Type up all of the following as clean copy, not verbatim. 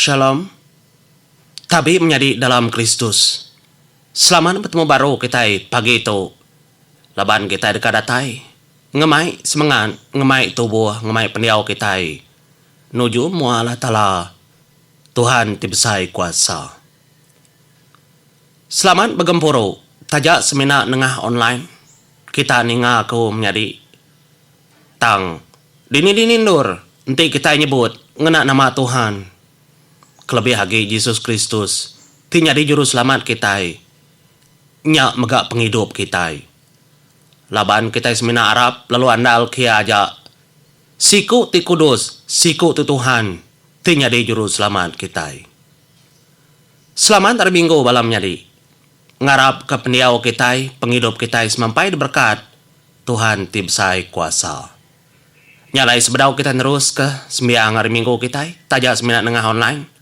Shalom, tabi menjadi dalam Kristus. Selamat bertemu baru kita pagi itu. Laban kita dekadatai, ngemai semangat, ngemai tubuh, ngemai pendiau kita. Nuju mualah tala, Tuhan tibesai kuasa. Selamat bergempuru, tajak seminar nengah online. Kita ninga aku menjadi tang. Dini nur, nanti kita nyebut ngena nama Tuhan. Kelebih hagi Yesus Kristus, tinyadi juru selamat kita, nyak megak penghidup kita. Laban kita semina Arab, lalu andal kia aja, siku ti kudus, siku tu Tuhan, tinyadi juru selamat kita. Selamat hari Minggu balam nyadi, ngarap ke pendiau kita, penghidup kita semampai diberkat, Tuhan tibsai kuasa. Nyalai sebedau kita terus ke sembiang hari Minggu kita, tajak semina nengah online.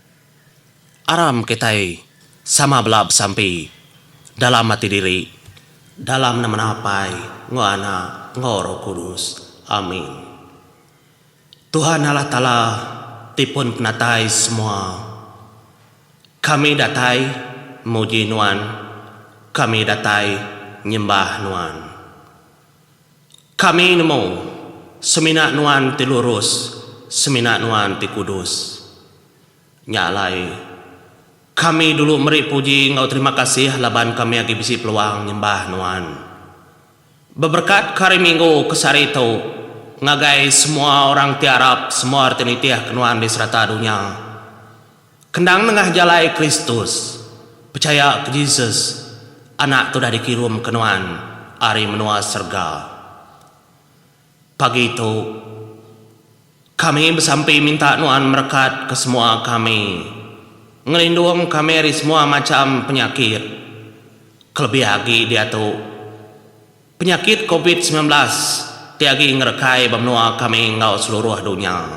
Aram kita sama belab sampai dalam hati diri, dalam nama napai, ngana, ngoro kudus. Amin. Tuhan Allah Ta'ala tipun penatai semua. Kami datai muji nuan, kami datai nyembah nuan. Kami nemu semina nuan ti lurus, semina nuan ti kudus. Nyalai kami dulu meri puji ngau terima kasih laban kami agi bisi peluang nyembah nuan. Beberkat hari Minggu kesari itu ngagai semua orang tiarap, semua artinitiah kenuan di serata dunia. Kendang nengah jalai Kristus, percaya ke Yesus, anak tu dah dikirim kenuan, ari menua serga. Pagi itu kami bersampai minta nuan merekat ke semua kami. Ngelindung kami dari semua macam penyakit. Kelebih lagi dia tu penyakit COVID-19 tiagi ngerekai bamnua kami ngau seluruh dunia.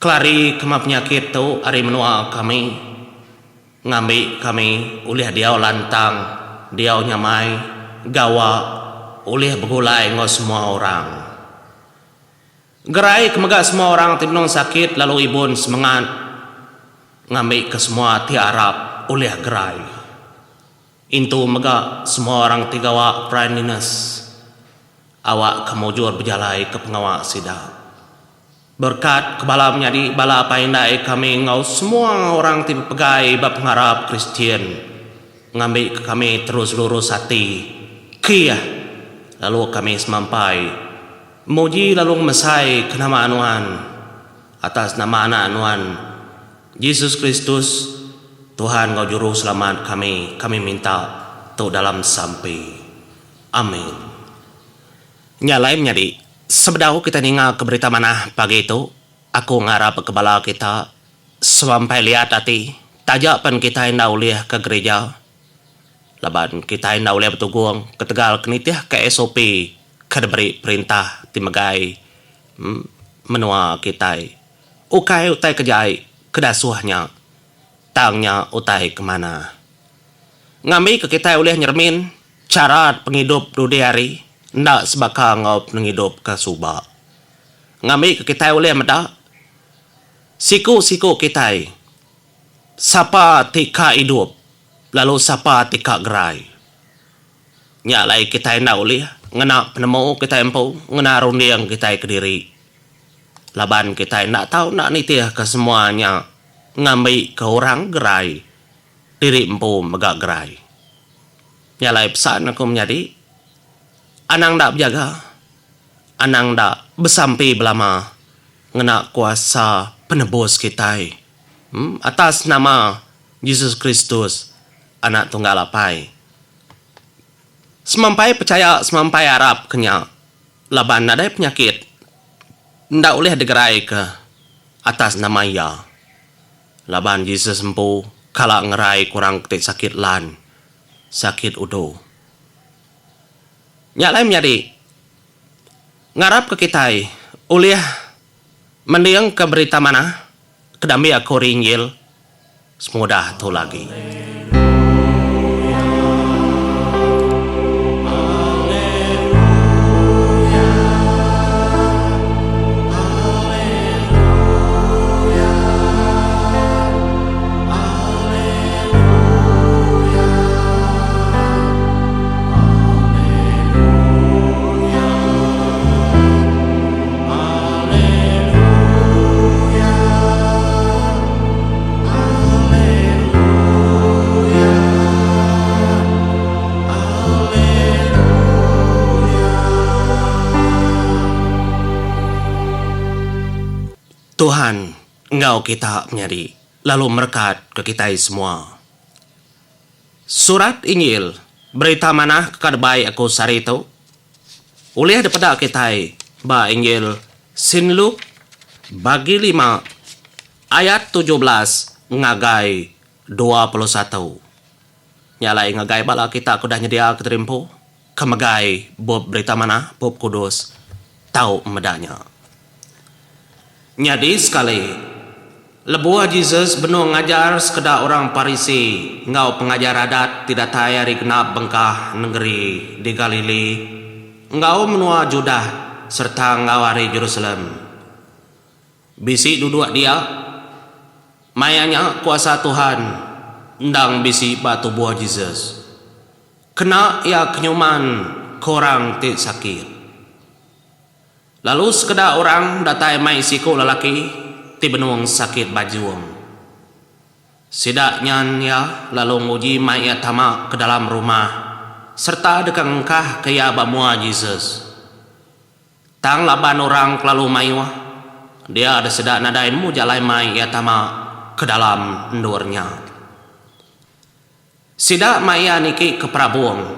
Kelari kema penyakit tu hari menua kami ngambil kami ulih diau lantang, diau nyamai, gawa ulih begulai ngau semua orang. Gerai kemegak semua orang tibnong sakit lalu ibun semangat ngambil ke semua tiarap oleh gerai. Intu mega semua orang tigawa praniness. Awak kemujur berjalai ke pengawak sidap. Berkat kebalam nyadi bala paindai kami ngau semua orang tiba pegai bab pengharap Kristian. Ngambil ke kami terus lurus hati. Kia. Lalu kami semampai. Muji lalu mesai ke nama anuan. Atas nama anak anuan. Yesus Kristus, Tuhan ngau juru selamat kami minta tu dalam sampai. Amin. Nyalai menjadi, sebedau kita ninga ke berita mana pagi itu, aku ngarap ke kepala kita, sampai lihat hati, tajapan kita hendak uliah ke gereja. Laban kita hendak uliah betugung, ke Tegal kenitiah ke SOP, ke diberi perintah timegai, menua kita. Ukai utai kejai, kedasuhnya, tangnya utai kemana. Ngambil ke kita oleh nyermin, cara penghidup dudiari, ndak sebaka ngau penghidup ke subak. Ngambil ke kita oleh meda, siku-siku kita, sapa tika hidup, lalu sapa tika gerai. Nyalai kita ndak oleh, ngena penemu kita empu, ngena rundi yang kita kediri. Laban kita nak tahu nak nitiah ke semuanya ngambil ke orang gerai diri empu megak gerai. Nyalai pesan aku menjadi anang dak berjaga, anang dak bersampai belama ngena kuasa penebus kita atas nama Yesus Kristus anak tunggal apai. Semampai percaya, semampai harap kenya laban ada penyakit ndak boleh digerai ke atas nama ya. Laban Yesus empu kalak ngerai kurang ketik sakit lan, sakit udo. Nyalai menjadi ngarap ke kita uliah mendiang ke berita mana kedambi aku ringgil semudah tu lagi. Tuhan, Engkau kita menjadi, lalu berkat ke kita semua. Surat Injil, berita mana kekadbai aku sari itu? Oleh daripada kita, ba Injil Sinluk, bagi 5, ayat 17, ngagai 21. Nyalai ngagai bala kita aku dah nyedia keterimpo, kemagai bob berita mana, bob kudus, tahu medanya. Nyadi sekali, lebuah Jesus benuh ngajar sekedar orang Parisi, ngau pengajar adat tidak tayari genap bengkah negeri di Galili, ngau menua Judah serta ngawari Jerusalem. Bisi duduk dia, mayanya kuasa Tuhan, ndang bisi batu buah Jesus. Kena ia kenyuman korang ti sakit. Lalu sekedar orang datai mai siku lelaki ti benuang sakit bajuang. Sidaknya ya lalu nguji mai ia tamak ke dalam rumah serta dekang engkah kaya bamua Jesus. Tang laban orang kelalu mai wah. Dia ada sedak nadai mu jalai mai ia tamak ke dalam endurnya. Sidak mai ia niki ke prabuang.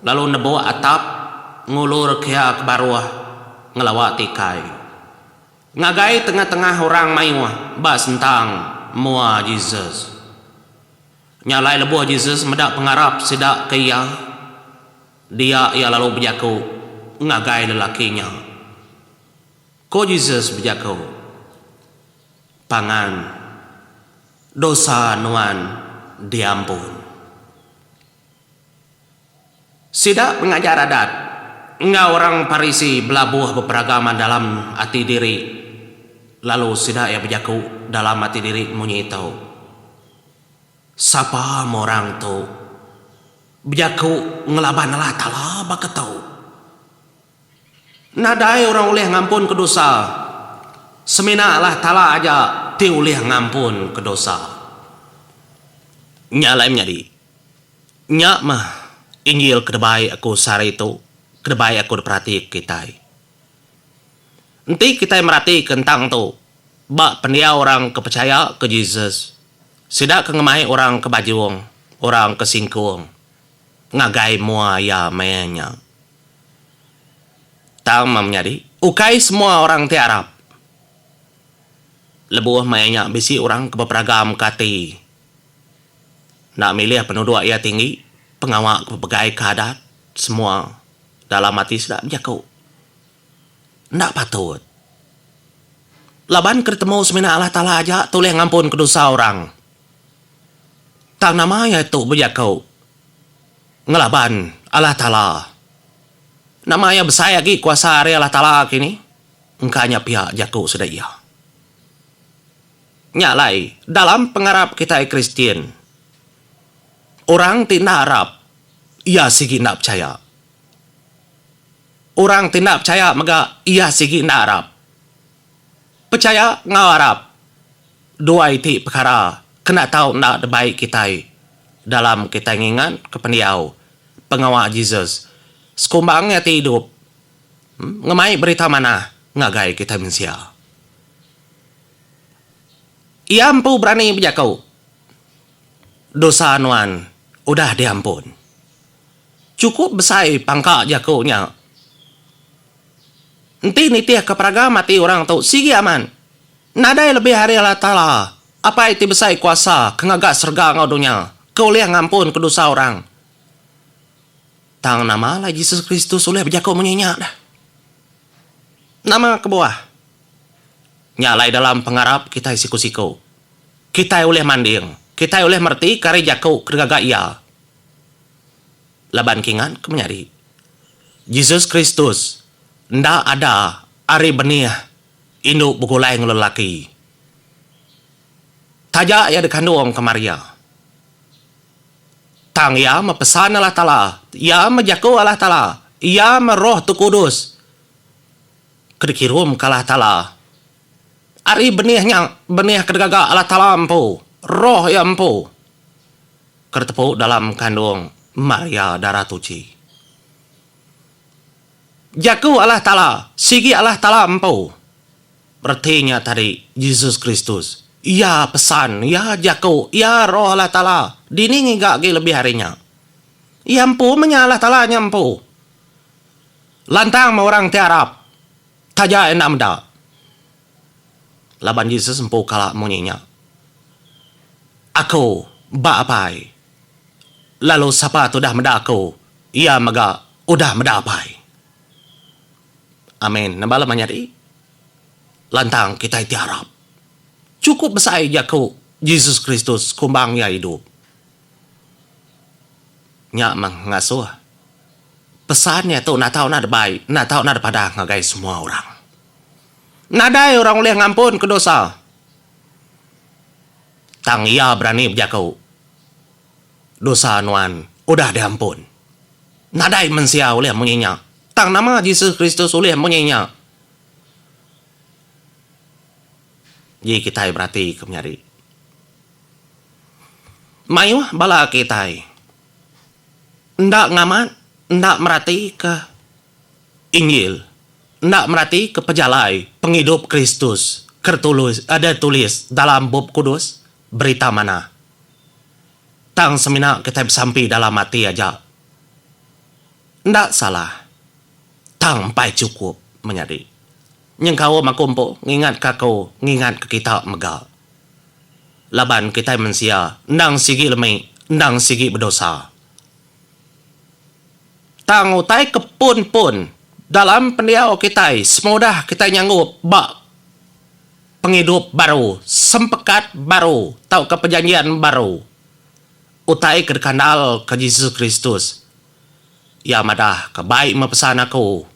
Lalu nebo atap ngulur kaya ke baruah ngelawati kai. Ngagai tengah-tengah orang maiwah bas tentang mua Jesus. Nyalai lebuah Jesus medak pengarap sidak kaya. Dia ia lalu berjaku ngagai lelakinya. Ko Jesus berjaku, pangan dosa nuan diampun. Sidak mengajar adat, engkau orang Parisi belabuh berperagaman dalam hati diri. Lalu sidak ia berjaku dalam hati diri munyi tahu. Siapa orang tu? Berjaku ngelaban Allah Ta'ala baka tahu. Nadai orang oleh ngampun ke dosa. Semina Allah Ta'ala aja ti oleh ngampun ke dosa. Nyalai menjadi. Nyak mah Injil kedebai aku sari itu. Kedebai aku perhati kita. Nanti kita merhati tentang tu. Bak pendia orang kepercaya ke Jesus. Sidak kengemai orang ke bajuang. Orang ke singkuang. Ngagai mua ya mayanya. Tang menjadi. Ukai semua orang ti Arab. Lebuah mayanya bisi orang ke beberagam kati. Nak milih penduduk ia tinggi. Pengawak kepegai kadat. Semua dalam hati sudah berjaku. Ndak patut. Laban ketemu semina Allah Ta'ala aja toleh ngampun ke dosa orang. Tak namanya itu berjaku. Ngelaban Allah Ta'ala. Namanya besar lagi kuasa hari Allah Ta'ala kini. Engkanya pihak jaku sudah iya. Nyalai dalam pengarap kita Kristian. Orang tidak Arab. Ia sigi nak percaya. Orang tidak percaya maka ia sigi nak Arab. Percaya ngau Arab. Dua itu perkara kena tahu nak baik kita dalam kita ingat kependiau pengawal Jesus. Sekumbangnya hidup. Ngemai berita mana ngagai kita manusia. Ia ampu berani berjakau. Dosa nuan udah diampun. Cukup besar pangkak jakaunya. Nanti nitiah keperaga mati orang tu sigi aman. Nadai lebih hari Allah Ta'ala. Apa itu besar kuasa kengagak serga ngaudunya. Kau lihat ngampun ke dosa orang. Tang nama lah Yesus Kristus oleh berjakau menyenyak dah. Nama ke bawah. Nyalai dalam pengarap kita siku-siku. Kita oleh manding. Kita oleh merti kari jakau kegagak ia. Laban kingan kemenyari. Yesus Kristus ndak ada ari benih induk begulai ngelelaki. Tajak ya dekandung ke Maria. Tang ya mepesan Allah Ta'ala. Ya menjaku Allah Ta'ala. Ya meroh tu kudus. Kedekirum ke Allah Ta'ala. Ari benihnya, benih kedegagak Allah Ta'ala empu. Roh ya empu. Ketepuk dalam kandung Maria darah tuci. Jaku Allah Ta'ala. Sigi Allah Ta'ala empu. artinya tadi Yesus Kristus. Ia pesan, ia jago, ia roh Allah Ta'ala. Dini ngigak lebih harinya. Ia empu menyalah Ta'ala nyampu. Lantang orang tiarap. Taja enak menda. Laban Yesus empu kalak munyinya. Aku bak apai. Lalu siapa tu dah meda aku. Ia maga udah meda apai. Amin. Nambala manyari. Lantang kita tiarap. Cukup besar jaku Yesus Kristus kumbang ya hidup. Nyak mengasuh. Pesannya tu nak tahu nak baik, nak tahu nak pada ngagai semua orang. Nadai orang boleh ngampun ke dosa. Tang ia berani berjaku. Dosa nuan udah diampun. Nadai mensia oleh menyinya. Tang nama Yesus Kristus oleh menyinya. Jadi kita berarti kemenyari. Mayu bala kita. Ndak ngaman, ndak merati ke Injil. Ndak merati ke pejalai penghidup Kristus. Kertulis, ada tulis dalam bab kudus. Berita mana. Tang semina kita sampai dalam hati aja. Ndak salah. Tang pai cukup menyari. Nhưng kau makumpo, ngingat kakau, ngingat ke kita mega. Laban kita mensia, ndang sigi lemai, ndang sigi berdosa. Tang utai kepun pun, dalam pendiau kita, semudah kita nyanggup, bak penghidup baru, sempekat baru, tau ke perjanjian baru. Utai ke kandal ke Yesus Kristus. Ya madah, kebaik mepesan aku,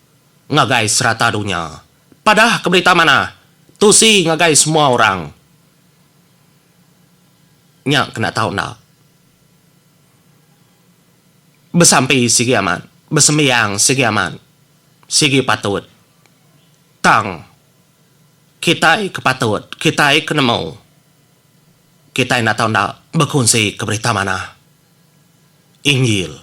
ngagai serata dunia. Padah ke berita mana? Tusi ngagai semua orang. Nyak kena tahu nak. Bersampai sigi aman. Bersembiang sigi aman. Sigi patut. Tang. Kita kepatut. Kita kena mau. Kita nak tahu nak berkongsi ke berita mana? Injil.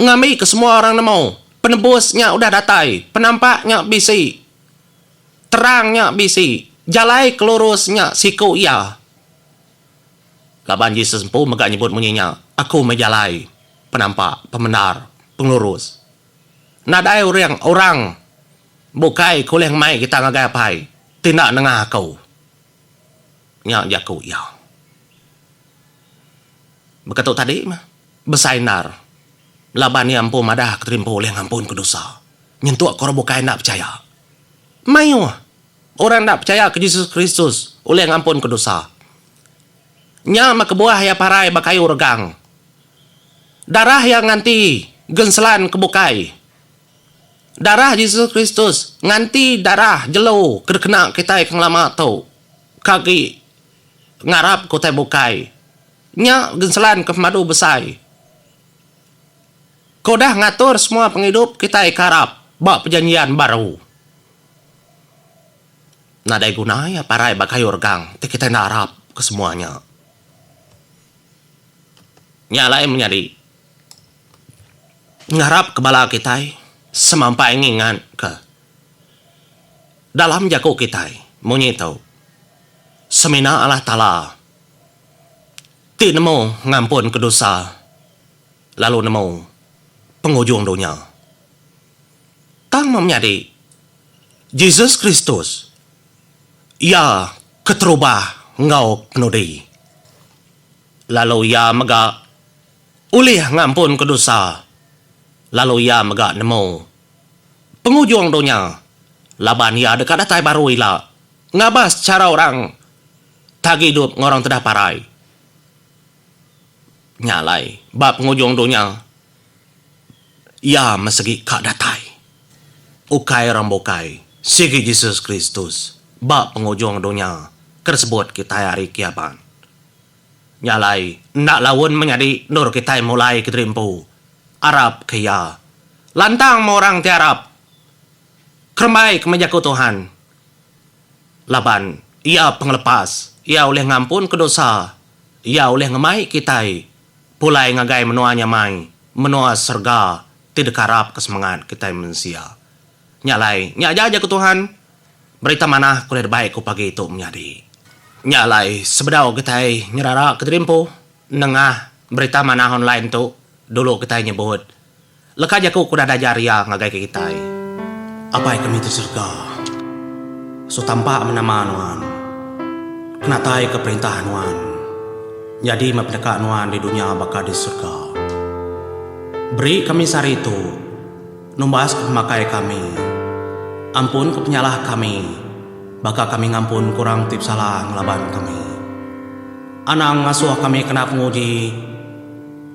Ngambil ke semua orang nak mau. Penebusnya udah datai. Penampaknya bisi. Terangnya bisi. Jalai kelurusnya siku ia. Laban Yesus pun megak nyebut munyinya. Aku menjalai. Penampak, pembenar, penglurus. Nadai orang. Bukai kuliah mai kita ngagai apai. Tidak nengah kau. Nya jaku ia. Berkata tadi mah. Besainar. Laban ni ampun madah keterimpo oleh ngampun ke dosa. Nyentuak korang bukai nak percaya. Mayu. Orang nak percaya ke Yesus Kristus oleh ngampun ke dosa. Nya makebuah ya parai bakayu regang. Darah yang nganti genselan kebukai. Darah Yesus Kristus nganti darah jelo kena kita yang lama tau. Kaki ngarap kotai bukai. Nya genselan ke madu besai. Kau dah ngatur semua penghidup kita ikarap. Bak perjanjian baru. Nadai guna ya parai bakai organg. Kita nak harap ke semuanya. Nyalai menyadi. Ngarap ke bala kita. Semampai ngingat ke. Dalam jago kita. Munyi tahu. Semina Allah Ta'ala. Ti nemu ngampun ke dosa. Lalu nemu penghujung dunia. Tang menyadi Yesus Kristus. Ia keterubah ngau penudi. Lalu ia mega ulih ngampun ke dosa. Lalu ia mega nemu penghujung dunia. Laban ia dekat datai baru ila. Ngabas cara orang tagi hidup ngorang tedah parai. Nyalai bab penghujung dunia. Ya mesegi kak datai. Ukai rambokai. Sigi Yesus Kristus. Bak penghujung dunia. Tersebut kita hari kiapan. Nyalai. Nak lawan menyadi. Nur kita mulai keterimpu. Arab kaya. Lantang orang tiarap. Kermai kemejaku Tuhan. Laban. Ia penglepas. Ia oleh ngampun ke dosa. Ia oleh ngemai kita. Pulai ngagai menuanya mai. Menua serga. Tidak harap kesemangat kita manusia. Nyalai, nyak aja ke Tuhan. berita mana kuliah baik ko pagi itu menjadi. Nyalai sebedaw kita nyerara ketrimpo nengah berita mana online tu dulu kita nyebut. Leka jaku kuda dajaria ngagai ke kita. Apa kami terserga? So tampak menamaan wan. Kenatai keperintahan wan. Jadi mapdekat wan di dunia bakal di surga. Beri kami sari itu. Numbas kepemakai kami. Ampun kepenyalah kami. Baka kami ngampun kurang tip salah ngelaban kami. Anang ngasuh kami kena penguji.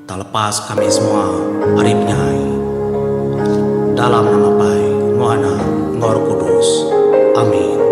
Tak lepas kami semua hari penyai. Dalam nama Pai, Nuana, Ngor Kudus. Amin.